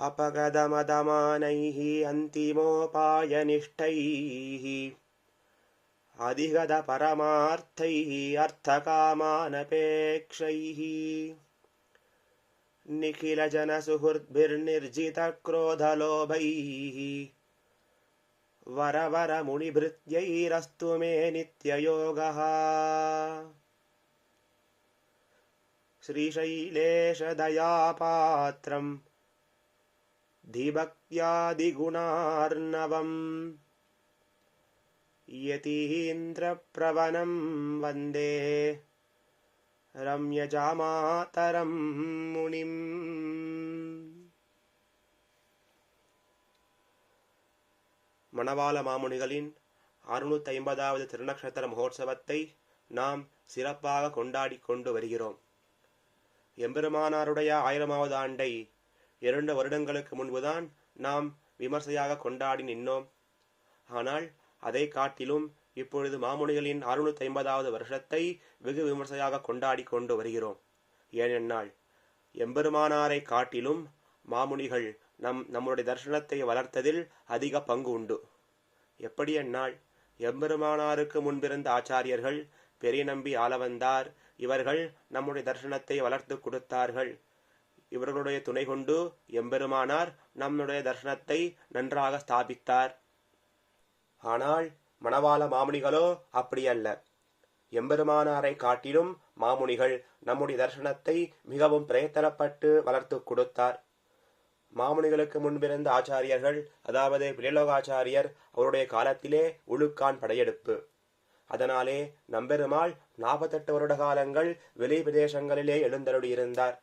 अपगदमदमानैः अन्तिमोपायनिष्ठैः अधिगतपरमार्थैः अर्थकामानपेक्षैः निखिलजनसुहृद्भिर्निर्जितक्रोधलोभैः वरवरमुनिभृत्यैरस्तु मे नित्ययोगः। श्रीशैलेशदयापात्रं धीभक्त्यादिगुणार्णवम् यतीन्द्रप्रवनं वन्दे ரம்யஜாமாதரம் முனிம். மணவாள மாமுனிகளின் 650வது திருநக்ஷத்திர மகோத்சவத்தை நாம் சிறப்பாக கொண்டாடி கொண்டு வருகிறோம். எம்பெருமானாருடைய 1000வது ஆண்டை 2 வருடங்களுக்கு முன்புதான் நாம் விமர்சையாக கொண்டாடி நின்னோம். ஆனால் அதை காட்டிலும் இப்பொழுது மாமுனிகளின் 650வது வருஷத்தை வெகு விமர்சையாக கொண்டாடி கொண்டு வருகிறோம். ஏனென்றால் எம்பெருமானாரை காட்டிலும் மாமுனிகள் நம்முடைய தர்சனத்தை வளர்த்ததில் அதிக பங்கு உண்டு. எப்படி என்னால் எம்பெருமானாருக்கு முன்பிருந்த ஆச்சாரியர்கள் பெரிய நம்பி ஆளவந்தார் இவர்கள் நம்முடைய தர்சனத்தை வளர்த்து கொடுத்தார்கள். இவர்களுடைய துணை கொண்டு எம்பெருமானார் நம்முடைய தர்சனத்தை நன்றாக ஸ்தாபித்தார். ஆனால் மணவாள மாமுனிகளோ அப்படியல்ல. எம்பெருமானாரை காட்டிலும் மாமுனிகள் நம்முடைய தர்சனத்தை மிகவும் பிரயத்தனப்பட்டு வளர்த்து கொடுத்தார். மாமுனிகளுக்கு முன்பிருந்த ஆச்சாரியர்கள், அதாவது பிரியலோகாச்சாரியர், அவருடைய காலத்திலே உழுக்கான் படையெடுப்பு. அதனாலே நம்பெருமாள் 48 வருட காலங்கள் வெளி பிரதேசங்களிலே எழுந்தருளியிருந்தார்.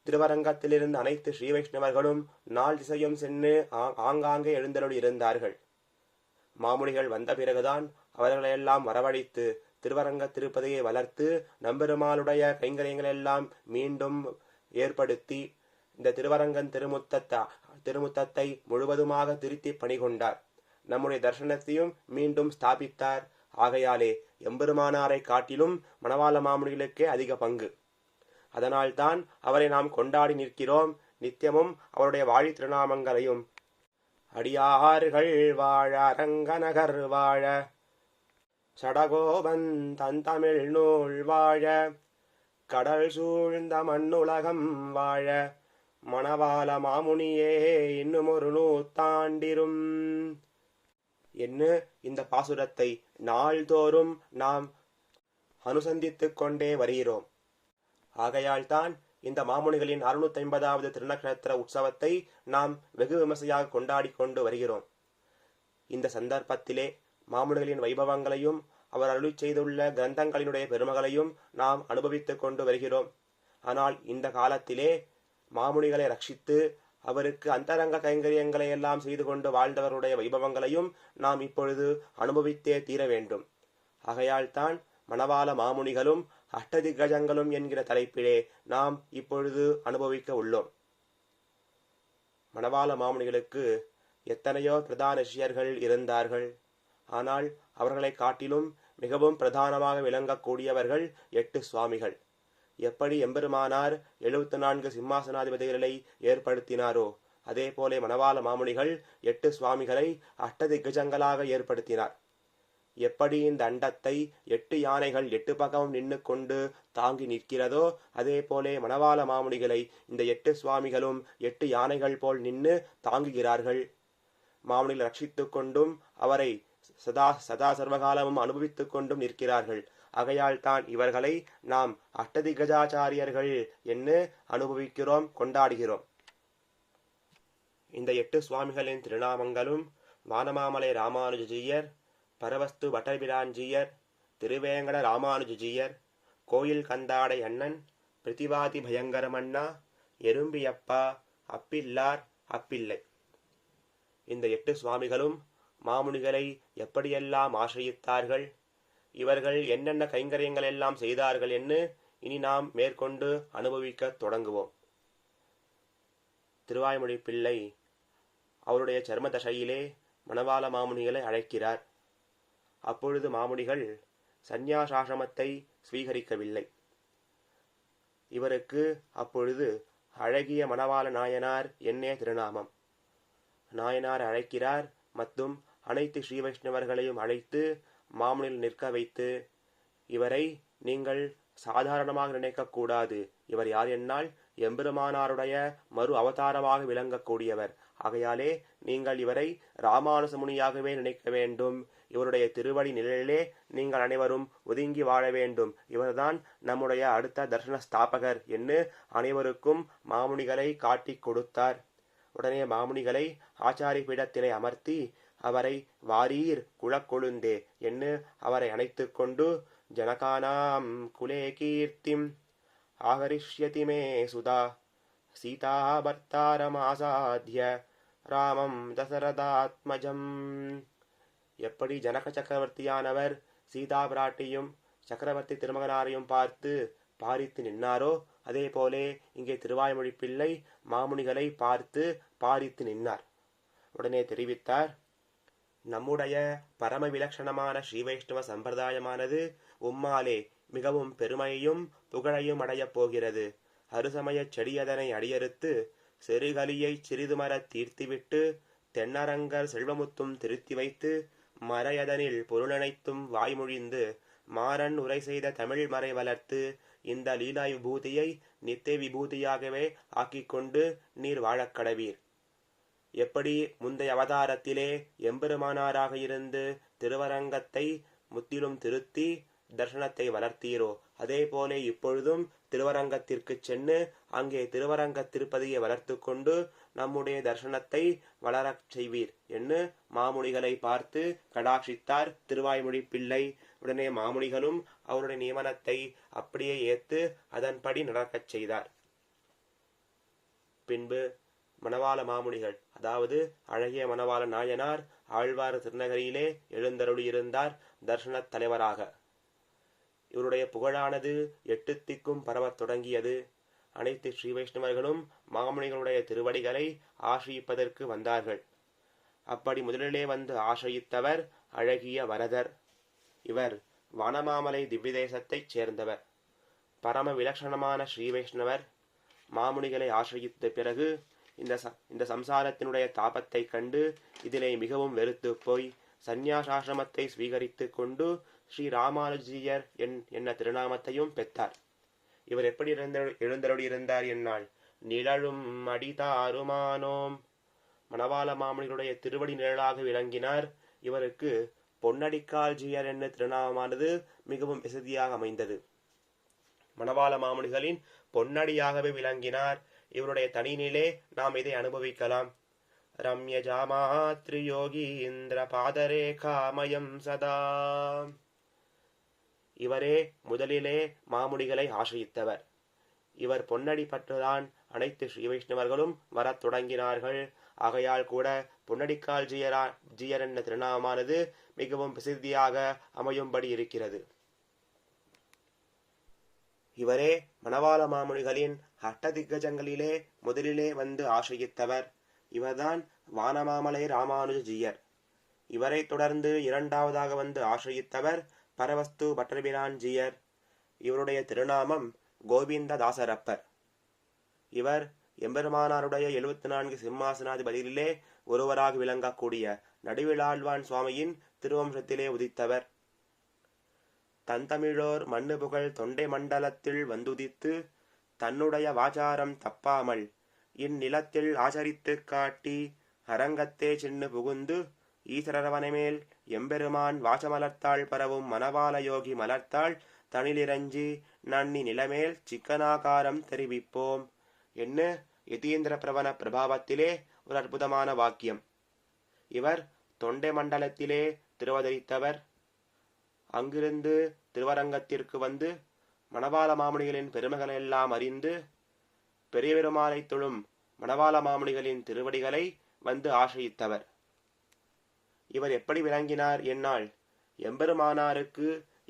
திருவரங்கத்திலிருந்து அனைத்து ஸ்ரீ வைஷ்ணவர்களும் 4 திசையும் சென்று ஆங்காங்கே எழுந்தருளியிருந்தார்கள். மாமுனிகள் வந்த பிறகுதான் அவர்களையெல்லாம் வரவழைத்து திருவரங்க திருப்பதியை வளர்த்து நம்பெருமாளுடைய கைங்கரியங்களெல்லாம் மீண்டும் ஏற்படுத்தி இந்த திருவரங்கன் திருமுத்தத்தை முழுவதுமாக திருத்தி பணிகொண்டார். நம்முடைய தர்சனத்தையும் மீண்டும் ஸ்தாபித்தார். ஆகையாலே எம்பெருமானாரை காட்டிலும் மணவாள மாமுனிகளுக்கே அதிக பங்கு. அதனால்தான் அவரை நாம் கொண்டாடி நிற்கிறோம். நித்தியமும் அவருடைய வாழி திருநாமங்களையும் அடியார்கள் வாழ அரங்கநகர் வாழ சடகோபன் தன் தமிழ் நூல் வாழ கடல் சூழ்ந்த மண்ணுலகம் வாழ மணவாள மாமுனியே இன்னும் ஒரு நூத்தாண்டிரும் என்று இந்த பாசுரத்தை நாள்தோறும் நாம் அனுசந்தித்துக் கொண்டே வருகிறோம். ஆகையால்தான் இந்த மாமுனிகளின் 650வது திருநக்ஷத்திர உற்சவத்தை நாம் வெகு விமர்சையாக கொண்டாடி கொண்டு வருகிறோம். இந்த சந்தர்ப்பத்திலே மாமுனிகளின் வைபவங்களையும் அவர் அருளிச் செய்துள்ள கிரந்தங்களினுடைய பெருமகளையும் நாம் அனுபவித்துக் கொண்டு வருகிறோம். ஆனால் இந்த காலத்திலே மாமுனிகளை ரட்சித்து அவருக்கு அந்தரங்க கைங்கரியங்களை எல்லாம் செய்து கொண்டு வாழ்ந்தவருடைய வைபவங்களையும் நாம் இப்பொழுது அனுபவித்தே தீர வேண்டும். ஆகையால்தான் மணவாள மாமுனிகளும் அஷ்டதிகஜங்களும் என்கிற தலைப்பிலே நாம் இப்பொழுது அனுபவிக்க உள்ளோம். மணவாள மாமுனிகளுக்கு எத்தனையோ பிரதான சிஷ்யர்கள் இருந்தார்கள். ஆனால் அவர்களை காட்டிலும் மிகவும் பிரதானமாக விளங்கக்கூடியவர்கள் 8 சுவாமிகள். எப்படி எம்பெருமானார் 74 சிம்மாசனாதிபதிகளை ஏற்படுத்தினாரோ அதே போல மணவாள மாமுனிகள் 8 சுவாமிகளை அஷ்டதிகஜங்களாக ஏற்படுத்தினார். எப்படி இந்த அண்டத்தை 8 யானைகள் 8 பக்கமும் நின்று கொண்டு தாங்கி நிற்கிறதோ அதே போலே மணவாள மாமுனிகளை இந்த 8 சுவாமிகளும் 8 யானைகள் போல் நின்று தாங்குகிறார்கள். மாமுனிகள் ரட்சித்துக் கொண்டும் அவரை சதா சர்வகாலமும் அனுபவித்துக் கொண்டும் நிற்கிறார்கள். ஆகையால் தான் இவர்களை நாம் அஷ்டதிகஜாச்சாரியர்கள் என்று அனுபவிக்கிறோம், கொண்டாடுகிறோம். இந்த 8 சுவாமிகளின் திருநாமங்களும் வானமாமலை ராமானுஜீயர், பரவஸ்து பட்டர்பிரான்ஜீயர், திருவேங்கட ராமானுஜீயர், கோயில் கந்தாடை அண்ணன், பிரதிவாதி பயங்கரமண்ணா, எறும்பியப்பா, அப்பில்லார், அப்பிள்ளை. இந்த 8 சுவாமிகளும் மாமுனிகளை எப்படியெல்லாம் ஆசிரியித்தார்கள், இவர்கள் என்னென்ன கைங்கரியங்கள் எல்லாம் செய்தார்கள் என்று இனி நாம் மேற்கொண்டு அனுபவிக்க தொடங்குவோம். திருவாய்மொழி பிள்ளை அவருடைய சர்ம தசையிலே மணவாள மாமுனிகளை அழைக்கிறார். அப்பொழுது மாமுனிகள் சந்நியாசாசிரமத்தை ஸ்வீகரிக்கவில்லை. இவருக்கு அப்பொழுது அழகிய மணவாள நாயனார் என்னே திருநாமம். நாயனார் அழைக்கிறார் மற்றும் அனைத்து ஸ்ரீ வைஷ்ணவர்களையும் அழைத்து மாமுனில் நிற்க வைத்து, இவரை நீங்கள் சாதாரணமாக நினைக்கக்கூடாது. இவர் யார் என்னால் எம்பெருமானாருடைய மறு அவதாரமாக விளங்கக்கூடியவர். ஆகையாலே நீங்கள் இவரை ராமானுச முனியாகவே நினைக்க வேண்டும். இவருடைய திருவடி நிழலிலே நீங்கள் அனைவரும் ஒதுங்கி வாழ வேண்டும். இவர்தான் நம்முடைய அடுத்த தர்சன ஸ்தாபகர் என்று அனைவருக்கும் மாமுனிகளை காட்டி கொடுத்தார். உடனே மாமுனிகளை ஆச்சாரி பீடத்திலே அமர்த்தி அவரை வாரீர் குலக்கொழுந்தே என்று அவரை அணைத்து கொண்டு, ஜனகானாம் குலே கீர்த்திம் ஆகரிஷ்யதி மே சுதா சீதா பர்த்தாரமாசாத்ய ராமம் தசரதாத்மஜம். எப்படி ஜனக சக்கரவர்த்தியானவர் சீதா பிராட்டியும் சக்கரவர்த்தி திருமகனாரையும் பார்த்து பாரித்து நின்னாரோ, அதே போலே இங்கே திருவாய்மொழி பிள்ளை மாமுனிகளை பார்த்து பாரித்து நின்னார். உடனே தெரிவித்தார், நம்முடைய பரம விலட்சணமான ஸ்ரீ வைஷ்ணவ சம்பிரதாயமானது உம்மாலே மிகவும் பெருமையையும் புகழையும் அடையப் போகிறது. அருசமயச் செடியதனை அடியறுத்து செருகலியை சிறிது மரத் தீர்த்திவிட்டு தென்னரங்கர் செல்வமுத்தும் திருத்தி வைத்து மறையதனில் பொருளனைத்தும் வாய்மொழிந்து மாறன் உரை செய்த தமிழ் மறை வளர்த்து இந்த லீலா விபூதியை நித்திய விபூதியாகவே ஆக்கிக்கொண்டு நீர் வாழக்கடவீர். எப்படி முந்தைய அவதாரத்திலே எம்பெருமானாராக இருந்து திருவரங்கத்தை முத்திலும் திருத்தி தர்சனத்தை வளர்த்தீரோ, அதே போல இப்பொழுதும் திருவரங்கத்திற்கு சென்று அங்கே திருவரங்க திருப்பதியை வளர்த்து கொண்டு நம்முடைய தர்சனத்தை வளரச் செய்வீர் என்று மாமுனிகளை பார்த்து கடாட்சித்தார் திருவாய்மொழி பிள்ளை. உடனே மாமுனிகளும் அவருடைய நியமனத்தை அப்படியே ஏற்று அதன்படி நடக்கச் செய்தார். பின்பு மணவாள மாமுனிகள், அதாவது அழகிய மணவாள நாயனார் ஆழ்வார் திருநகரியிலே எழுந்தருளியிருந்தார் தர்சனத் தலைவராக. இவருடைய புகழானது 8 திக்கும் பரவத் தொடங்கியது. அனைத்து ஸ்ரீ வைஷ்ணவர்களும் மாமுனிகளுடைய திருவடிகளை ஆசிரிப்பதற்கு வந்தார்கள். அப்படி முதலிலே வந்து ஆசிரித்தவர் அழகிய வரதர். இவர் வானமாமலை திவ்யதேசத்தைச் சேர்ந்தவர். பரம விலட்சணமான ஸ்ரீ வைஷ்ணவர். மாமுனிகளை ஆசிரித்த பிறகு இந்த சம்சாரத்தினுடைய தாபத்தை கண்டு இதிலே மிகவும் வெறுத்து போய் சந்நியாசாசிரமத்தை ஸ்வீகரித்து கொண்டு ஸ்ரீ ராமானுஜியர் என்ன திருநாமத்தையும் பெற்றார். இவர் எப்படி எழுந்தருளியிருந்தார் என்னால், நிழலும் அடிதாருமானோம். மணவாள மாமுனிகளுடைய திருவடி நிழலாக விளங்கினார். இவருக்கு பொன்னடிக்கால் ஜீயர் என்ன திருநாமமானது மிகவும் வசதியாக அமைந்தது. மணவாள மாமுனிகளின் பொன்னடியாகவே விளங்கினார். இவருடைய தனிநிலே நாம் இதை அனுபவிக்கலாம். ரம்ய ஜாமாத்ரி யோகி இந்திர பாதரேகாமயம் சதா. இவரே முதலிலே மாமுனிகளை ஆசிரித்தவர். இவர் பொன்னடி பற்றுதான் அனைத்து ஸ்ரீ வைஷ்ணவர்களும் வரத் தொடங்கினார்கள். ஆகையால் கூட பொன்னடிக்கால் ஜீயர் என்ற திருநாமமானது மிகவும் பிரசித்தியாக அமையும்படி இருக்கிறது. இவரே மணவாள மாமுனிகளின் அஷ்டதிக்கஜங்களிலே முதலிலே வந்து ஆசிரித்தவர். இவர்தான் வானமாமலை ராமானுஜ ஜீயர். இவரை தொடர்ந்து இரண்டாவதாக வந்து ஆசிரித்தவர் பரவஸ்து பட்டர்பிரான் ஜீயர். இவருடைய திருநாமம் கோவிந்த தாசரப்பர். இவர் எம்பெருமானாருடைய 74 சிம்மாசனாதிபதியிலே ஒருவராக விளங்கக்கூடிய நடுவிலாழ்வான் சுவாமியின் திருவம்சத்திலே உதித்தவர். தந்தமிழோர் மண்ணு புகழ் தொண்டை மண்டலத்தில் வந்துதித்து தன்னுடைய வாச்சாரம் தப்பாமல் இந்நிலத்தில் ஆச்சரித்து காட்டி அரங்கத்தே சின்னு புகுந்து ஈசரவனமேல் எம்பெருமான் வாசமலர்த்தாள் பரவும் மணவாள யோகி மலர்த்தாள் தனிலிரஞ்சி நன்னி நிலமேல் சிக்கனாகாரம் தெரிவிப்போம் என்ன யதீந்திர பிரபன பிரபாவத்திலே ஒரு அற்புதமான வாக்கியம். இவர் தொண்டை மண்டலத்திலே திருவதரித்தவர். அங்கிருந்து திருவரங்கத்திற்கு வந்து மணவாள மாமுனிகளின் பெருமைகளெல்லாம் அறிந்து பெரிய பெருமாளை தொழும் மணவாள மாமுனிகளின் திருவடிகளை வந்து ஆசிரித்தவர். இவர் எப்படி விளங்கினார் என்னால், எம்பெருமானாருக்கு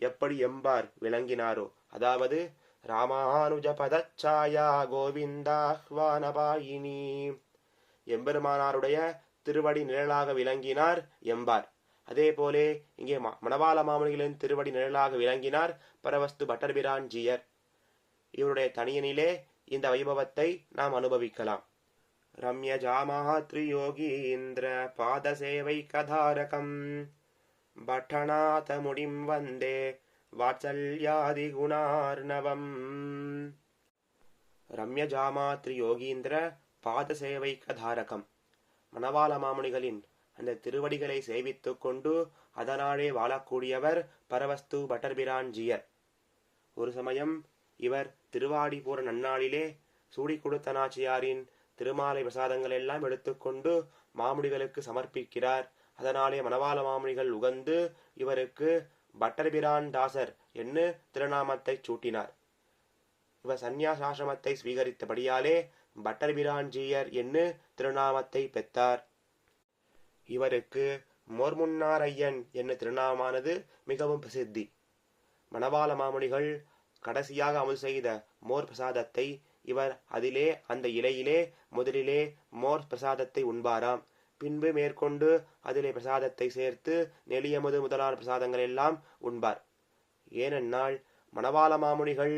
எப்படி எம்பார் விளங்கினாரோ, அதாவது ராமானுஜ பதச்சாயா கோவிந்தாஹ்வானபாயினி, எம்பெருமானாருடைய திருவடி நிழலாக விளங்கினார் எம்பார். அதே போலே இங்கே மணவாள மாமுனிகளின் திருவடி நிழலாக விளங்கினார் பரவஸ்து பட்டர்பிரான் ஜீயர். இவருடைய தனியனிலே இந்த வைபவத்தை நாம் அனுபவிக்கலாம். ரம்யஜாமாத்ரியோகீந்திர பாதசேவை கதாரகம் பட்டநாத முடிம் வந்தே வாத்சல்யாதி குணார்ணவம். ரம்யஜாமாத்ரியோகீந்திர பாதசேவை கதாரகம், மணவாள மாமுனிகளின் அந்த திருவடிகளை சேவித்துக் கொண்டு அதனாலே வாழக்கூடியவர் பரவஸ்து பட்டர்பிரான்ஜியர். ஒரு சமயம் இவர் திருவாடிபூர நன்னாளிலே சூடி கொடுத்த நாச்சியாரின் திருமாலை பிரசாதங்கள் எல்லாம் எடுத்துக்கொண்டு மாமுனிகளுக்கு சமர்ப்பிக்கிறார். அதனாலே மணவாள மாமுனிகள் உகந்து இவருக்கு பட்டர்பிரான் தாசர் என்று திருநாமத்தை சூட்டினார். இவர் சந்நியாசாசிரமத்தை ஸ்வீகரித்தபடியாலே பட்டர்பிரான்ஜியர் என்று திருநாமத்தை பெற்றார். இவருக்கு மோர்முன்னாரையன் என்ன திருநாமானது மிகவும் பிரசித்தி. மணவாள மாமுனிகள் கடைசியாக அமுல் செய்த மோர் பிரசாதத்தை இவர் அதிலே அந்த இலையிலே முதலிலே மோர் பிரசாதத்தை உண்பாராம். பின்பு மேற்கொண்டு அதிலே பிரசாதத்தை சேர்த்து நெளியமுது முதலான பிரசாதங்கள் எல்லாம் உண்பார். ஏனென்றால் மணவாள மாமுனிகள்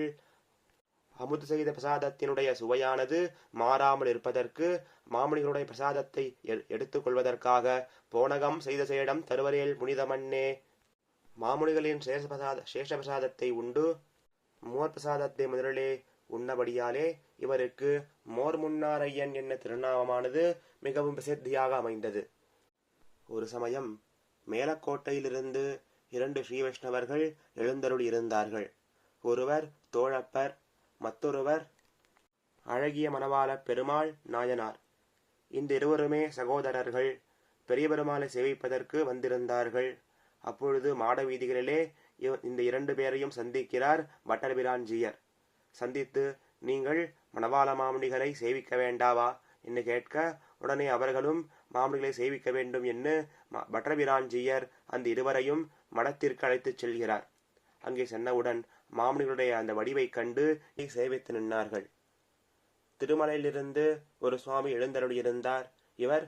அமுது செய்த பிரசாதத்தினுடைய சுவையானது மாறாமல் இருப்பதற்கு மாமுனிகளுடைய பிரசாதத்தை எடுத்துக்கொள்வதற்காக போனகம் செய்த சேடம் தருவரேல் புனிதமன்னே. மாமுனிகளின் சேஷ பிரசாதத்தை உண்டு மோர் பிரசாதத்தை முதலிலே உண்ணபடியாலே இவருக்கு மோர் முன்னாரையன் என்ன திருநாமமானது மிகவும் பிரசித்தியாக அமைந்தது. ஒரு சமயம் மேலக்கோட்டையிலிருந்து 2 ஸ்ரீ வைஷ்ணவர்கள் எழுந்தருள் இருந்தார்கள். ஒருவர் தோழப்பர், மற்றொருவர் அழகிய மணவாள பெருமாள் நாயனார். இந்த இருவருமே சகோதரர்கள். பெரிய பெருமாளை சேவிப்பதற்கு வந்திருந்தார்கள். அப்பொழுது மாட வீதிகளிலே இந்த 2 பேரையும் சந்திக்கிறார் பட்டர்பிரான்ஜியர். சந்தித்து, நீங்கள் மணவாள மாமுனிகளை சேவிக்க வேண்டாவா என்று கேட்க, உடனே அவர்களும் மாமுனிகளை சேவிக்க வேண்டும் என்று பட்டர்பிரான்ஜியர் அந்த இருவரையும் மடத்திற்கு அழைத்துச் செல்கிறார். அங்கே சென்றவுடன் மாமுனிகளுடைய அந்த வடிவை கண்டு சேவித்து நின்றார்கள். திருமலையிலிருந்து ஒரு சுவாமி எழுந்தருளியிருந்தார். இவர்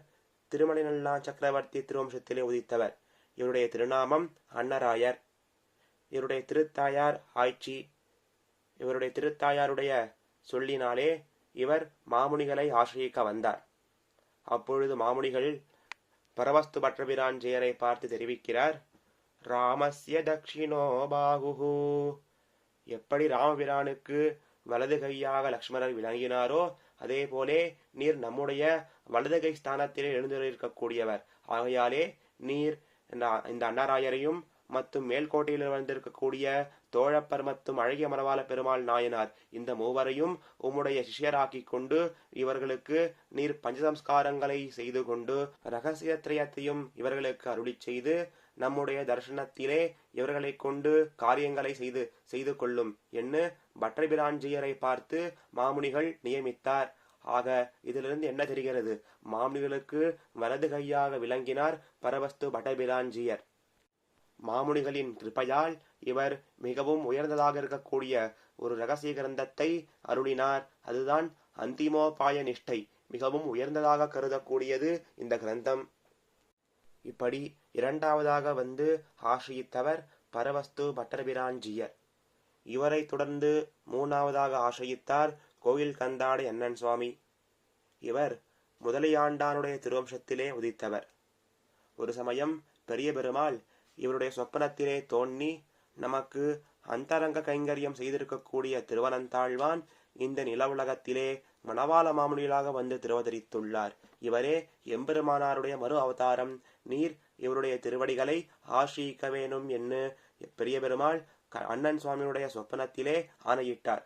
திருமலை நல்லான் சக்கரவர்த்தி திருவம்சத்திலே உதித்தவர். இவருடைய திருநாமம் அன்னராயர். இவருடைய திருத்தாயார் ஆய்ச்சி. இவருடைய திருத்தாயாருடைய சொல்லினாலே இவர் மாமுனிகளை ஆசிரியிக்க வந்தார். அப்பொழுது மாமுனிகள் பரவஸ்து பட்டர்பிரான்ஜியரை பார்த்து தெரிவிக்கிறார், ராமஸ்ய தக்ஷிணோ பாகுஹு. எப்படி ராமபிரானுக்கு வலது கையாக லக்ஷ்மணர் விளங்கினாரோ அதே போலே நீர் நம்முடைய வலது கை ஸ்தானத்திலே எழுந்திருக்கக்கூடியவர். ஆகையாலே நீர் இந்த அன்னராயரையும் மற்றும் மேல்கோட்டையில் வந்திருக்கக்கூடிய தோழப்பர் மற்றும் அழகிய மணவாள பெருமாள் நாயனார் இந்த மூவரையும் உம்முடைய சிஷ்யராக்கி கொண்டு இவர்களுக்கு நீர் பஞ்சசம்ஸ்காரங்களை செய்து கொண்டு ரகசியத்திரயத்தையும் இவர்களுக்கு அருளி செய்து நம்முடைய தர்சனத்திலே இவர்களை கொண்டு காரியங்களை செய்து கொள்ளும் என்று பட்டர்பிரான்ஜியரை பார்த்து மாமுனிகள் நியமித்தார். ஆக இதிலிருந்து என்ன தெரிகிறது? மாமுனிகளுக்கு வலது கையாக விளங்கினார் பரவஸ்து பட்டர்பிரான்ஜியர். மாமுனிகளின் கிருபையால் இவர் மிகவும் உயர்ந்ததாக இருக்கக்கூடிய ஒரு ரகசிய கிரந்தத்தை அருளினார். அதுதான் அந்திமோபாய நிஷ்டை. மிகவும் உயர்ந்ததாக கருதக்கூடியது இந்த கிரந்தம். இப்படி இரண்டாவதாக வந்து ஆசிரியித்தவர் பரவஸ்து பட்டர்பிரான்ஜியர். இவரை தொடர்ந்து மூணாவதாக ஆசிரியித்தார் கோயில் கந்தாடை அண்ணன் சுவாமி. இவர் முதலியாண்டானுடைய திருவம்சத்திலே உதித்தவர். ஒரு சமயம் பெரிய பெருமாள் இவருடைய சொப்பனத்திலே தோன்றி, நமக்கு அந்தரங்க கைங்கரியம் செய்திருக்கக்கூடிய திருவனந்தாழ்வான் இந்த நில உலகத்திலே மணவாள மாமுனிகளாக வந்து திருவதரித்துள்ளார். இவரே எம்பெருமானாருடைய மறு அவதாரம். நீர் இவருடைய திருவடிகளை ஆசிரியிக்க வேணும் என்று பெரிய பெருமாள் அண்ணன் சுவாமியுடைய சொப்பனத்திலே ஆணையிட்டார்.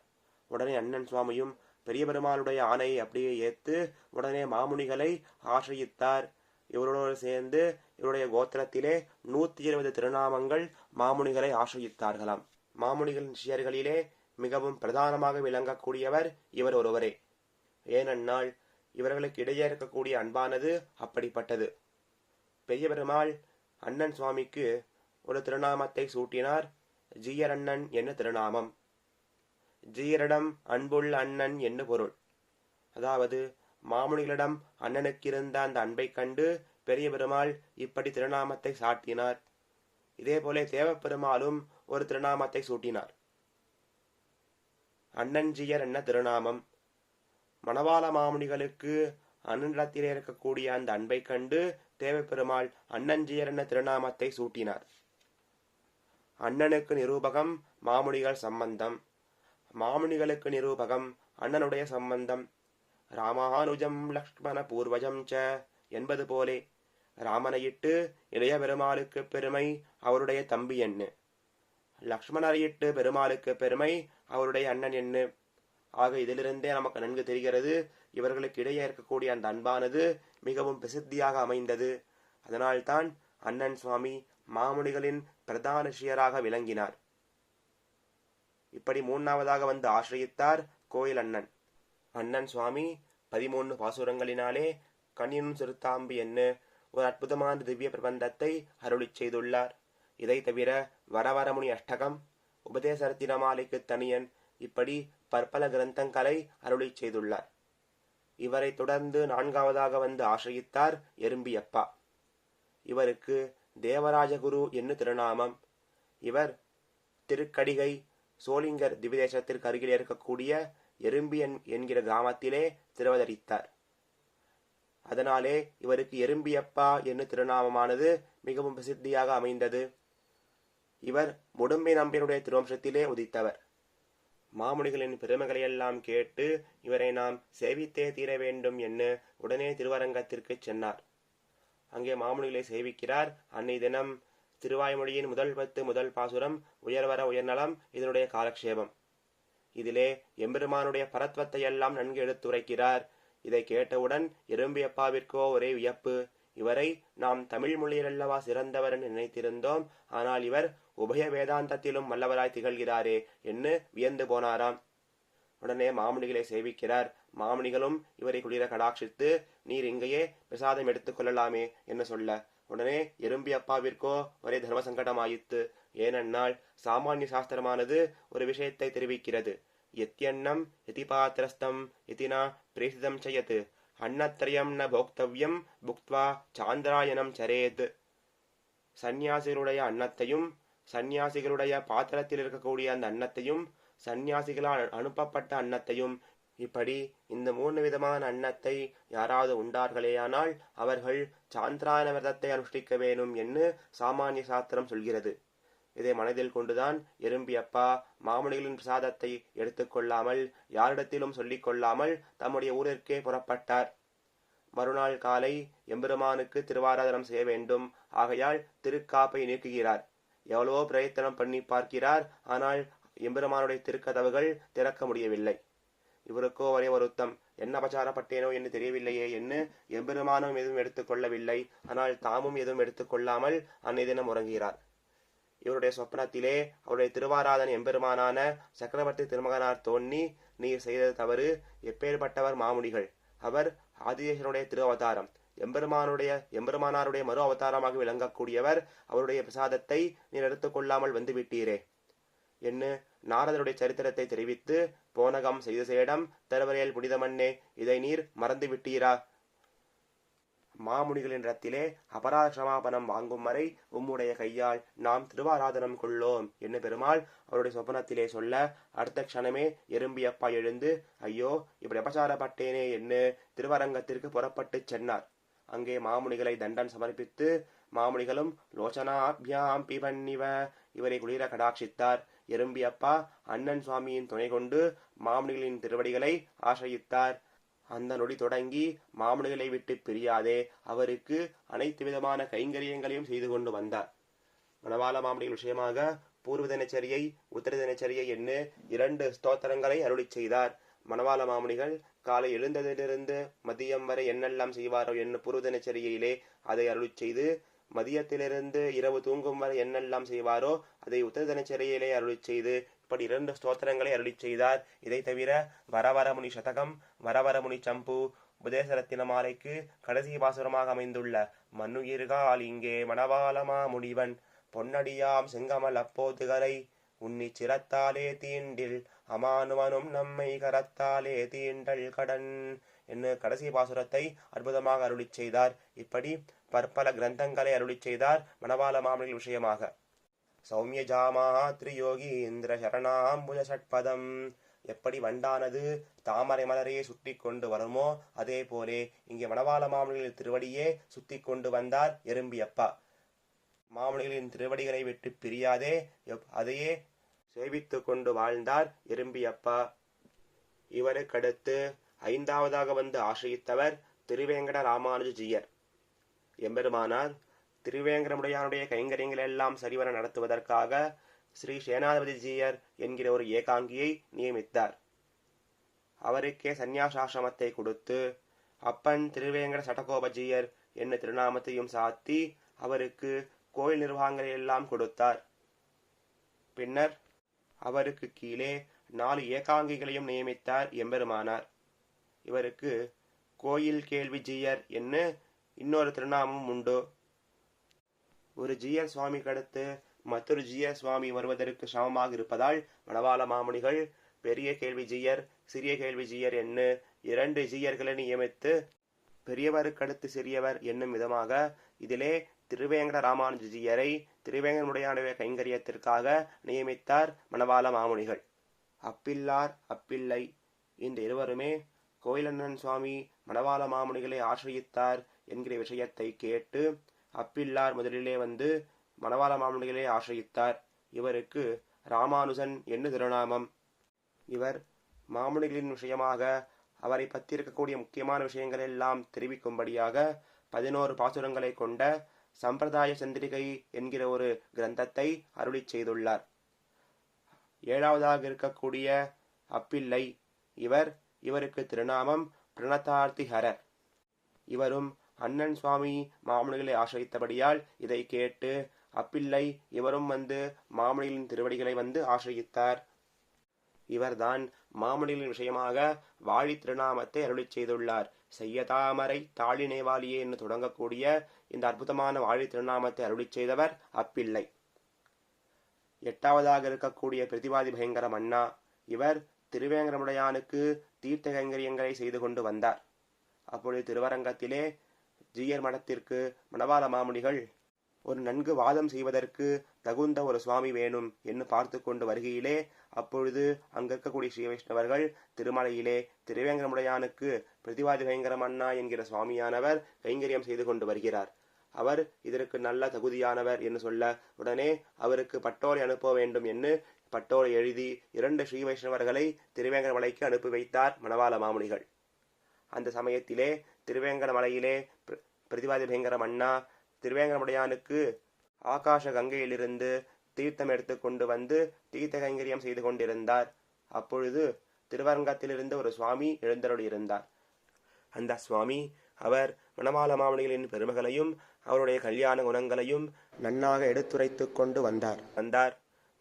உடனே அண்ணன் சுவாமியும் பெரிய பெருமாளுடைய ஆணையை அப்படியே ஏற்று உடனே மாமுனிகளை ஆசிரியித்தார். இவரோடு சேர்ந்து இவருடைய கோத்திரத்திலே 120 திருநாமங்கள் மாமுனிகளை ஆசிரியித்தார்களாம். மாமுனிகளின் சிஷ்யர்களிலே மிகவும் பிரதானமாக விளங்கக்கூடியவர் இவர் ஒருவரே. ஏனென்றால் இவர்களுக்கு இடையே இருக்கக்கூடிய அன்பானது அப்படிப்பட்டது. பெரிய பெருமாள் அண்ணன் சுவாமிக்கு ஒரு திருநாமத்தை சூட்டினார். ஜீயரண்ணன் என்ன திருநாமம். ஜீயரிடம் அன்புள்ள அண்ணன் என்று பொருள். அதாவது மாமுனிகளிடம் அண்ணனுக்கிருந்த அந்த அன்பை கண்டு பெரிய பெருமாள் இப்படி திருநாமத்தை சாட்டினார். இதே போல தேவப்பெருமாளும் ஒரு திருநாமத்தை சூட்டினார். அண்ணன்ஜியர் என்ன திருநாமம். மணவாள மாமுனிகளுக்கு அண்ணனிடத்திலே இருக்கக்கூடிய அந்த அன்பை கண்டு தேவப்பெருமாள் அண்ணஞ்சியர் என்ற திருநாமத்தை சூட்டினார். அண்ணனுக்கு நிரூபகம் மாமுனிகள் சம்பந்தம், மாமுனிகளுக்கு நிரூபகம் அண்ணனுடைய சம்பந்தம். ராமானுஜம் லக்ஷ்மண பூர்வஜம் ச என்பது போலே ராமனையிட்டு இளைய பெருமாளுக்கு பெருமை அவருடைய தம்பி எண்ணு, லக்ஷ்மணரையிட்டு பெருமாளுக்கு பெருமை அவருடைய அண்ணன் எண்ணு. ஆக இதிலிருந்தே நமக்கு நன்கு தெரிகிறது இவர்களுக்கு இடையே இருக்கக்கூடிய அந்த அன்பானது மிகவும் பிரசித்தியாக அமைந்தது. அதனால்தான் அண்ணன் சுவாமி மாமுனிகளின் பிரதான சிஷ்யராக விளங்கினார். இப்படி மூன்றாவதாக வந்து ஆசிரியித்தார் கோயில் அண்ணன். அண்ணன் சுவாமி 13 பாசுரங்களினாலே கண்ணினும் சிறுத்தாம்பி என்ன ஒரு அற்புதமான திவ்ய பிரபந்தத்தை அருளிச் செய்துள்ளார். இதை தவிர வரவரமுனி அஷ்டகம், உபதேசரத்தினமாலைக்கு தனியன், இப்படி பற்பல கிரந்தங்களை அருளிச் செய்துள்ளார். இவரை தொடர்ந்து நான்காவதாக வந்து ஆசிரியித்தார் எறும்பியப்பா. இவருக்கு தேவராஜகுரு என்று திருநாமம். இவர் திருக்கடிகை சோளிங்கர் திவ்யதேசத்திற்கு அருகில் இருக்கக்கூடிய எறும்பியன் என்கிற கிராமத்திலே திருவதரித்தார். அதனாலே இவருக்கு எறும்பியப்பா என்று திருநாமமானது மிகவும் பிரசித்தியாக அமைந்தது. இவர் முடும்பை நம்பியனுடைய திருவம்சத்திலே உதித்தவர். மாமுனிகளின் பெருமைகளையெல்லாம் கேட்டு இவரை நாம் சேவித்தே தீர வேண்டும் என்று உடனே திருவரங்கத்திற்கு சென்றார். அங்கே மாமுனிகளை சேவிக்கிறார். அன்னை தினம் திருவாய்மொழியின் முதல் 10 முதல் பாசுரம் உயர்வர உயர்நலம் இதனுடைய காலக்ஷேபம். இதிலே எம்பெருமானுடைய பரத்வத்தை எல்லாம் நன்கு எடுத்துரைக்கிறார். இதை கேட்டவுடன் எறும்பியப்பாவிற்கோ ஒரே வியப்பு. இவரை நாம் தமிழ் மொழியிலல்லவா சிறந்தவர் என்று நினைத்திருந்தோம், ஆனால் இவர் உபய வேதாந்தத்திலும் வல்லவராய் திகழ்கிறாரே என்று வியந்து போனாராம். உடனே மாமுனிகளை சேவிக்கிறார். மாமுனிகளும் இவரை குளிர கடாட்சித்து நீர் இங்கேயே பிரசாதம் எடுத்துக் கொள்ளலாமே என்று சொல்ல, உடனே எறும்பியப்பாவிற்கோ ஒரே தர்ம சங்கடமாயித்து. ஏனென்னால் சாமானிய சாஸ்திரமானது ஒரு விஷயத்தை தெரிவிக்கிறது. எத்யன்னம் எதிபாத்திரஸ்தம் எதினா பிரேசிதம் செய்யத் அன்னத்ரயம் ந போக்தவ்யம் புக்த்வா சாந்திராயணம் சரேத். சந்நியாசிகளுடைய அன்னத்தையும் சந்நியாசிகளுடைய பாத்திரத்தில் இருக்கக்கூடிய அந்த அன்னத்தையும் சந்நியாசிகளால் அனுப்பப்பட்ட அன்னத்தையும், இப்படி இந்த 3 விதமான அன்னத்தை யாராவது உண்டார்களேயானால் அவர்கள் சாந்திராயண விரதத்தை அனுஷ்டிக்க வேணும் என்று சாமானிய சாஸ்திரம் சொல்கிறது. இதை மனதில் கொண்டுதான் எறும்பியப்பா மாமுனிகளின் பிரசாதத்தை எடுத்துக்கொள்ளாமல் யாரிடத்திலும் சொல்லிக் கொள்ளாமல் தம்முடைய ஊரிற்கே புறப்பட்டார். மறுநாள் காலை எம்பெருமானுக்கு திருவாராதனம் செய்ய வேண்டும். ஆகையால் திருக்காப்பை நீக்குகிறார். எவ்வளவோ பிரயத்தனம் பண்ணி பார்க்கிறார். ஆனால் எம்பெருமானுடைய திருக்கதவுகள் திறக்க முடியவில்லை. இவருக்கோ ஒரே வருத்தம், என்ன அபச்சாரப்பட்டேனோ என்று தெரியவில்லையே என்று எம்பெருமானும் எதுவும் எடுத்துக்கொள்ளவில்லை. ஆனால் தாமும் எதுவும் எடுத்துக்கொள்ளாமல் அன்னை தினம் உறங்குகிறார். இவருடைய சொப்னத்திலே அவருடைய திருவாராதன எம்பெருமானான சக்கரவர்த்தி திருமகனார் தோன்றி, நீர் செய்தது தவறு, எப்பேற்பட்டவர் மாமுனிகள், அவர் ஆதிசேஷனுடைய திரு அவதாரம், எம்பெருமானாருடைய மறு அவதாரமாக விளங்கக்கூடியவர், அவருடைய பிரசாதத்தை நீர் எடுத்துக்கொள்ளாமல் வந்துவிட்டீரே என்று நாரதருடைய சரித்திரத்தை தெரிவித்து, போனகம் செய்து சேடம் தருவரையில் புனிதமன்னே, இதை நீர் மறந்து விட்டீரா? மாமுனிகளின் இடத்திலே அபராத க்ஷமாபணம் வாங்கும் வரை உம்முடைய கையால் நாம் திருவாராதனம் கொள்ளோம் என்று பெருமாள் அவருடைய சொப்பனத்திலே சொல்ல, அடுத்த க்ஷணமே எறும்பியப்பா எழுந்து, ஐயோ இப்படி அபசாரப்பட்டேனே என்று திருவரங்கத்திற்கு புறப்பட்டு சென்றார். அங்கே மாமுனிகளை தண்டன் சமர்ப்பித்து மாமுனிகளும் லோச்சனாபியாம் பிபன்னிவ இவரை குளிர கடாட்சித்தார். எறும்பியப்பா அண்ணன் சுவாமியின் துணை கொண்டு மாமுனிகளின் திருவடிகளை ஆசிரியித்தார். அந்த நொடி தொடங்கி மாமுனிகளை விட்டு பிரியாதே அவருக்கு அனைத்து விதமான கைங்கரியங்களையும் செய்து கொண்டு வந்தார். மணவாள மாமுனிகள் விஷயமாக பூர்வ தினச்சரியை உத்தர தினச்சரியை என்று 2 ஸ்தோத்திரங்களை அருளி செய்தார். மணவாள மாமுனிகள் காலை எழுந்ததிலிருந்து மதியம் வரை என்னெல்லாம் செய்வாரோ என்று பூர்வ தினச்சரியிலே அதை அருளி செய்து, மதியத்திலிருந்து இரவு தூங்கும் வரை என்னெல்லாம் செய்வாரோ அதை உத்தர தினச்சரியிலே அருளி செய்து, இப்படி 2 ஸ்தோத்திரங்களை அருளி செய்தார். இதை தவிர வரவரமுனி சதகம், வரவரமுனி சம்பு, உபதேசரத்தினமாலைக்கு கடைசி பாசுரமாக அமைந்துள்ள மன்னுயிர்கால் இங்கே மணவாளமா முனிவன் பொன்னடியாம் செங்கமல் அப்போதுகரை உன்னி சிரத்தாலே தீண்டில் அமானுவனும் நம்மை கரத்தாலே தீண்டல் கடன் என்று கடைசி பாசுரத்தை அற்புதமாக அருளி செய்தார். இப்படி பற்பல கிரந்தங்களை அருளி செய்தார் மணவாள மாமுனிகள் விஷயமாக. சௌமிய ஜாமா திரியோகி இந்திர சரணாம்புஜ ஷட்பதம் எப்படி வண்டானது தாமரை மலரையே சுற்றி கொண்டு வருமோ அதே போலே இங்கே மணவாள மாமுனிகளின் திருவடியே சுத்தி கொண்டு வந்தார் எறும்பியப்பா. மாமுனிகளின் திருவடிகளை விட்டு பிரியாதே அதையே சேவித்து கொண்டு வாழ்ந்தார் எறும்பியப்பா. இவருக்கடுத்து ஐந்தாவதாக வந்து ஆசிரித்தவர் திருவேங்கட ராமானுஜியர். எம்பெருமானார் திருவேங்கடமுடையானுடைய கைங்கரியங்கள் எல்லாம் சரிவர நடத்துவதற்காக ஸ்ரீ சேனாதிபதிஜியர் என்கிற ஒரு ஏகாங்கியை நியமித்தார். அவருக்கே சந்நியாசாசிரமத்தை கொடுத்து அப்பன் திருவேங்கட சடகோபஜியர் என்ன திருநாமத்தையும் சாத்தி அவருக்கு கோயில் நிர்வாகங்களை எல்லாம் கொடுத்தார். பின்னர் அவருக்கு கீழே 4 ஏகாங்கிகளையும் நியமித்தார் எம்பெருமானார். இவருக்கு கோயில் கேள்வி ஜீயர் என்ன இன்னொரு திருநாமம் உண்டு. ஒரு ஜீயர் சுவாமிக்கு அடுத்து மற்றொரு ஜீயர் சுவாமி வருவதற்கு சமமாக இருப்பதால் மணவாள மாமுனிகள் பெரிய கேள்வி ஜீயர் சிறிய கேள்வி ஜீயர் என்ன 2 ஜீயர்களை நியமித்து பெரியவருக்கடுத்து சிறியவர் என்னும் விதமாக இதிலே திருவேங்கட ராமானுஜியரை திருவேங்கடமுடையானுடைய கைங்கரியத்திற்காக நியமித்தார் மணவாள மாமுனிகள். அப்பில்லார் அப்பிள்ளை இந்த இருவருமே கோயிலண்ணன் சுவாமி மணவாள மாமுனிகளை ஆசிரியித்தார் என்கிற விஷயத்தை கேட்டு அப்பில்லார் முதலிலே வந்து மணவாள மாமுனிகளை ஆசிரியித்தார். இவருக்கு ராமானுஜன் என்று திருநாமம். இவர் மாமுனிகளின் விஷயமாக அவரை பற்றி இருக்கக்கூடிய முக்கியமான விஷயங்கள் எல்லாம் தெரிவிக்கும்படியாக 11 பாசுரங்களை கொண்ட சம்பிரதாய சந்திரிகை என்கிற ஒரு கிரந்தத்தை அருளி செய்துள்ளார். 7வதாக இருக்கக்கூடிய அப்பிள்ளை இவருக்கு திருநாமம் பிரணதார்த்திஹரர். இவரும் அண்ணன் சுவாமி மாமுனிகளை ஆசிரித்தபடியால் இதை கேட்டு அப்பிள்ளை இவரும் வந்து மாமுனிகளின் திருவடிகளை வந்து ஆசிரியித்தார். இவர்தான் மாமுனிகளின் விஷயமாக வாழி திருநாமத்தை அருளி செய்துள்ளார். செய்யதாமரை தாளினேவாலியே என்று தொடங்கக்கூடிய இந்த அற்புதமான வாழி திருநாமத்தை அருளி செய்தவர் அப்பிள்ளை. 8வதாக இருக்கக்கூடிய பிரதிவாதி பயங்கர மன்னா இவர் திருவேங்கடமுடையானுக்கு தீர்த்த கைங்கரியங்களை செய்து கொண்டு வந்தார். அப்பொழுது திருவரங்கத்திலே ஜீயர் மடத்திற்கு மணவாள மாமுனிகள் ஒரு நன்கு வாதம் செய்வதற்கு தகுந்த ஒரு சுவாமி வேணும் என்று பார்த்து கொண்டு வருகையிலே அப்பொழுது அங்க இருக்கக்கூடிய ஸ்ரீ வைஷ்ணவர்கள் திருமலையிலே திருவேங்கடமுடையானுக்கு பிரதிவாதி பயங்கரம் அண்ணா என்கிற சுவாமியானவர் கைங்கரியம் செய்து கொண்டு வருகிறார். அவர் இதற்கு நல்ல தகுதியானவர் என்று சொல்ல உடனே அவருக்கு பட்டோலை அனுப்ப வேண்டும் என்று பட்டோலை எழுதி 2 ஸ்ரீ வைஷ்ணவர்களை திருவேங்கடமலைக்கு அனுப்பி வைத்தார் மணவாள மாமுனிகள். அந்த சமயத்திலே திருவேங்கடமலையிலே பிரதிவாதி பயங்கரம் அண்ணா திருவேங்கடமுடையானுக்கு ஆகாஷ கங்கையிலிருந்து தீர்த்தம் எடுத்துக்கொண்டு வந்து தீர்த்த கைங்கரியம் செய்து கொண்டிருந்தார். அப்பொழுது திருவரங்கத்திலிருந்து ஒரு சுவாமி எழுந்தருளியிருந்தார். அந்த சுவாமி அவர் மணவாள மாமுனிகளின் பெருமைகளையும் அவருடைய கல்யாண குணங்களையும் நன்னாக எடுத்துரைத்து கொண்டு வந்தார்.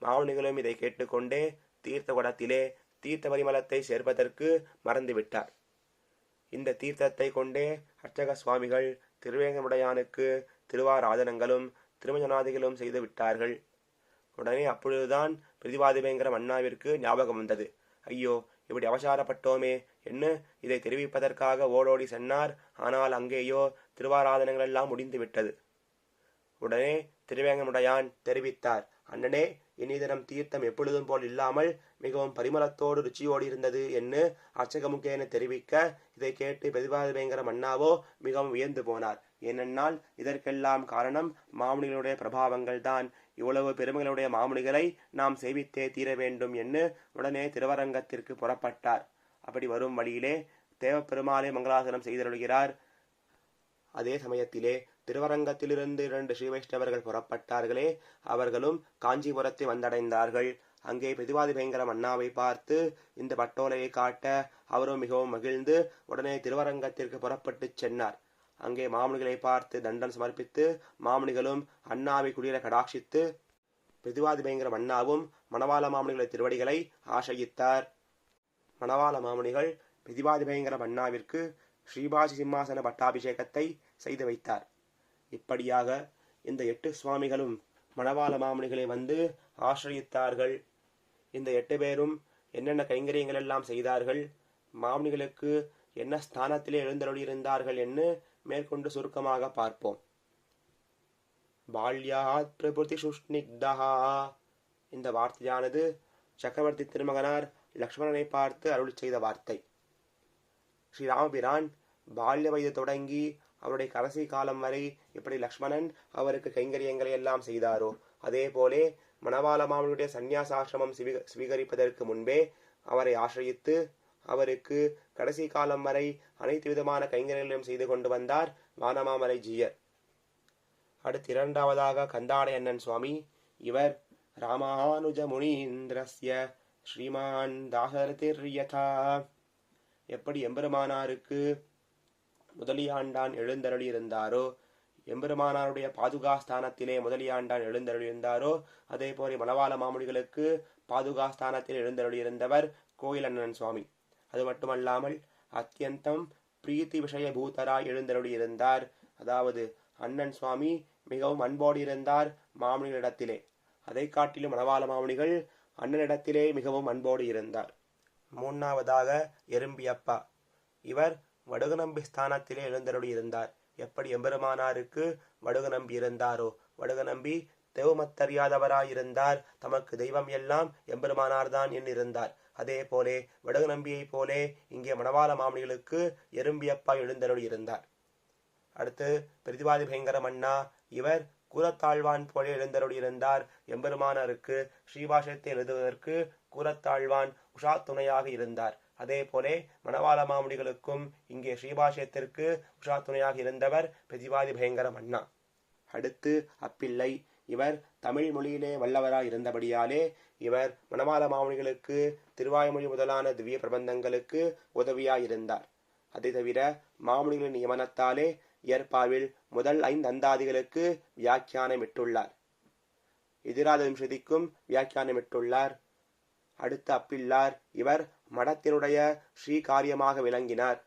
மாமுனிகளும் இதை கேட்டுக்கொண்டே தீர்த்த குடத்திலே தீர்த்த பரிமளத்தை சேர்ப்பதற்கு மறந்துவிட்டார். இந்த தீர்த்தத்தை கொண்டே அர்ச்சக சுவாமிகள் திருவேங்கடமுடையானுக்கு திருவாராதனங்களும் திருமஞ்சனாதிகளும் செய்து விட்டார்கள். உடனே அப்பொழுதுதான் பிரதிவாதி பயங்கரம் அண்ணாவிற்கு ஞாபகம் வந்தது. ஐயோ, இப்படி அவசாரப்பட்டோமே என்ன இதை தெரிவிப்பதற்காக ஓடோடி சென்னார். ஆனால் அங்கேயோ திருவாராதனங்கள் எல்லாம் முடிந்து விட்டது. உடனே திருவேங்கடமுடையான் தெரிவித்தார், அண்ணனே, இனி தினம் தீர்த்தம் எப்பொழுதும் போல் இல்லாமல் மிகவும் பரிமளத்தோடு ருச்சியோடு இருந்தது என்று அர்ச்சகமுகேன தெரிவிக்க இதை கேட்டு பிரதிவாதி பயங்கரம் அண்ணாவோ மிகவும் வியந்து போனார். ஏனென்னால் இதற்கெல்லாம் காரணம் மாமுனிகளுடைய பிரபாவங்கள் தான். இவ்வளவு பெருமைகளுடைய மாமுனிகளை நாம் சேவித்தே தீர வேண்டும் என்று உடனே திருவரங்கத்திற்கு புறப்பட்டார். அப்படி வரும் வழியிலே தேவப்பெருமாளை மங்களாசனம் செய்தருள்கிறார். அதே சமயத்திலே திருவரங்கத்திலிருந்து 2 ஸ்ரீ வைஷ்ணவர்கள் புறப்பட்டார்களே, அவர்களும் காஞ்சிபுரத்தை வந்தடைந்தார்கள். அங்கே பிரதிவாதி பயங்கரம் அண்ணாவை பார்த்து இந்த பட்டோலையை காட்ட அவரும் மிகவும் மகிழ்ந்து உடனே திருவரங்கத்திற்கு புறப்பட்டு சென்னார். அங்கே மாமுனிகளை பார்த்து தண்டன் சமர்ப்பித்து மாமுனிகளும் அண்ணாவை குளிர கடாட்சித்து பிரதிவாதி பயங்கரம் அண்ணாவும் மணவாள மாமுனிகளை திருவடிகளை ஆசையித்தார். மணவாள மாமுனிகள் பிரதிவாதி பயங்கரம் அண்ணாவிற்கு ஸ்ரீபாசி சிம்மாசன பட்டாபிஷேகத்தை செய்து வைத்தார். இப்படியாக இந்த 8 சுவாமிகளும் மணவாள மாமுனிகளை வந்து ஆசிரியித்தார்கள். இந்த 8 பேரும் என்னென்ன கைங்கரியங்கள் எல்லாம் செய்தார்கள், மாமுனிகளுக்கு என்ன ஸ்தானத்திலே எழுந்தருளியிருந்தார்கள் என்று மேற்கொண்டு சுருக்கமாக பார்ப்போம். பால்யாத் பிரபுதி சுஷ்ணிக்தஹா இந்த வார்த்தையானது சக்கரவர்த்தி திருமகனார் லக்ஷ்மணனை பார்த்து அருள் செய்த வார்த்தை. ஸ்ரீராமபிரான் பால்ய வயது தொடங்கி அவருடைய கடைசி காலம் வரை எப்படி லக்ஷ்மணன் அவருக்கு கைங்கரியங்களை எல்லாம் செய்தாரோ, அதே போலே மணவாள மாமனியுடைய சந்நியாசாசிரமம் ஸ்வீகரிப்பதற்கு முன்பே அவரை ஆசிரியித்து அவருக்கு கடைசி காலம் வரை அனைத்து விதமான கைங்கரியங்களையும் செய்து கொண்டு வந்தார் வானமாமலை ஜீயர். அடுத்து இரண்டாவதாக கந்தாடையண்ணன் சுவாமி. இவர் ராமானுஜ முனீந்திரஸ்ய ஸ்ரீமான் தாசரதிர்யதா. எப்படி எம்பெருமானாருக்கு முதலியாண்டான் எழுந்தருளி இருந்தாரோ, எம்பெருமானாருடைய பாதுகாஸ்தானத்திலே முதலியாண்டான் எழுந்தருளியிருந்தாரோ, அதே போல மணவாள மாமுனிகளுக்கு பாதுகாஸ்தானத்தில் எழுந்தருளியிருந்தவர் கோயிலண்ணன் சுவாமி. அது மட்டுமல்லாமல் அத்தியந்தம் பிரீத்தி விஷய பூதராய் எழுந்தருளியிருந்தார். அதாவது அண்ணன் சுவாமி மிகவும் அன்போடு இருந்தார் மாமுனிகளிடத்திலே. அதை காட்டிலும் மணவாள மாமுனிகள் அண்ணனிடத்திலே மிகவும் அன்போடு இருந்தார். மூன்றாவதாக எறும்பியப்பா. இவர் வடுகநம்பி ஸ்தானத்திலே எழுந்தருளி இருந்தார். எப்படி எம்பெருமானாருக்கு வடுகநம்பி இருந்தாரோ, வடுகநம்பி தெய்வமத்தறியாதவராயிருந்தார், தமக்கு தெய்வம் எல்லாம் எம்பெருமானார்தான் என்றிருந்தார். அதே போலே வடுகநம்பியை போலே இங்கே மணவாள மாமுனிகளுக்கு எறும்பியப்பா எழுந்தருளி இருந்தார். அடுத்து பிரதிவாதி பயங்கர மன்னா. இவர் கூரத்தாழ்வான் போலே எழுந்தருளி இருந்தார். எம்பெருமானாருக்கு ஸ்ரீபாஷத்தை எழுதுவதற்கு கூரத்தாழ்வான் உஷா துணையாக இருந்தார். அதே போலே மணவாள மாமுனிகளுக்கும் இங்கே ஸ்ரீபாஷத்திற்கு உஷா துணையாக இருந்தவர் பிரதிவாதி பயங்கர மன்னா. அடுத்து அப்பிள்ளை. இவர் தமிழ் மொழியிலே வல்லவராய் இருந்தபடியாலே இவர் மணவாள மாமுனிகளுக்கு திருவாய்மொழி முதலான திவ்ய பிரபந்தங்களுக்கு உதவியாயிருந்தார். அதை தவிர மாமுனிகளின் நியமனத்தாலே இயற்பாவில் முதல் 5 அந்தாதிகளுக்கு வியாக்கியானமிட்டுள்ளார். எதிராத விம்சதிக்கும் வியாக்கியானமிட்டுள்ளார். அடுத்து அப்பிள்ளார். இவர் மடத்தினுடைய ஸ்ரீ காரியமாக விளங்கினார்.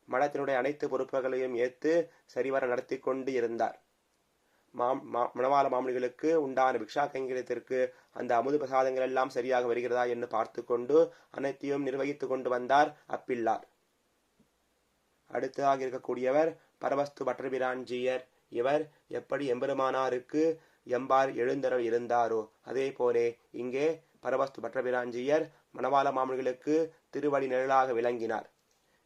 மடத்தினுடைய அனைத்து பொறுப்புகளையும் ஏற்று சரிவர நடத்தி கொண்டு இருந்தார். மணவாள மாமுனிகளுக்கு உண்டான பிக்ஷா கைங்கரியத்திற்கு அந்த அமுது பிரசாதங்கள் எல்லாம் சரியாக வருகிறதா என்று பார்த்து கொண்டு அனைத்தையும் நிர்வகித்து கொண்டு வந்தார் அப்பிள்ளார். அடுத்ததாக இருக்கக்கூடியவர் பரவஸ்து பட்டர்பிரான் ஜீயர். இவர் எப்படி எம்பெருமானாருக்கு எம்பார் எழுந்தருள் இருந்தாரோ, அதே போலே இங்கே பரவஸ்து பட்டர்பிரான் ஜீயர் மணவாள மாமுனிகளுக்கு திருவடி நிழலாக விளங்கினார்.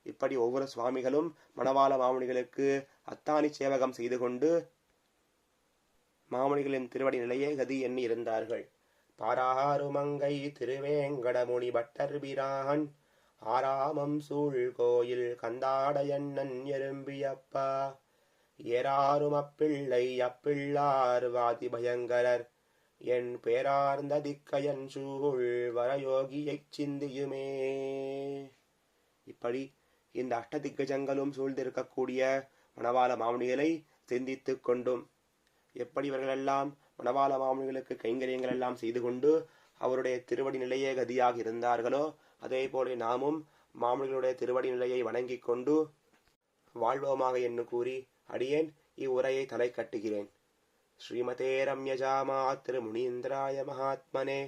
இப்படி ஒவ்வொரு சுவாமிகளும் மணவாள மாமுனிகளுக்கு அத்தானி சேவகம் செய்து கொண்டு மாமுனிகளின் திருவடி நிலையே கதி எண்ணி இருந்தார்கள். பாராருமங்கை திருவேங்கடமுனி பட்டர்பிரான் ஆராமம் சூழ் கோயில் கந்தாடையண்ணன் எறும்பியப்பா ஏராரும் அப்பிள்ளை அப்பிள்ளார் வாதி பயங்கரர் என் பேரார்ந்த திக்கையன் சூழ் வரயோகியைச் சிந்தியுமே. இப்படி இந்த அஷ்டதிக்கஜங்களும் சூழ்ந்திருக்கக்கூடிய மணவாள மாமுனிகளை சிந்தித்து கொண்டும் எப்படி இவர்களெல்லாம் மணவாள மாமுனிகளுக்கு கைங்கரியங்கள் எல்லாம் செய்து கொண்டு அவருடைய திருவடி நிலையே கதியாக இருந்தார்களோ, அதே போல நாமும் மாமுனிகளுடைய திருவடி நிலையை வணங்கி கொண்டு வாழ்வோமாக என்று கூறி அடியேன் இவ்வுரையை தலை கட்டுகிறேன். ஸ்ரீமதே ரம்யஜாமா திரு முனீந்திராய மகாத்மனே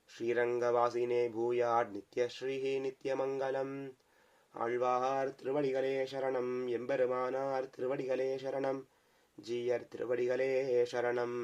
ஸ்ரீரங்கவாசினே பூயாட் நித்யஸ்ரீஹி நித்யமங்கலம். ஆழ்வார் திருவடிகளே சரணம். எம்பெருமானார் திருவடிகளே சரணம். ஜீயர் திருவடிகளே சரணம்.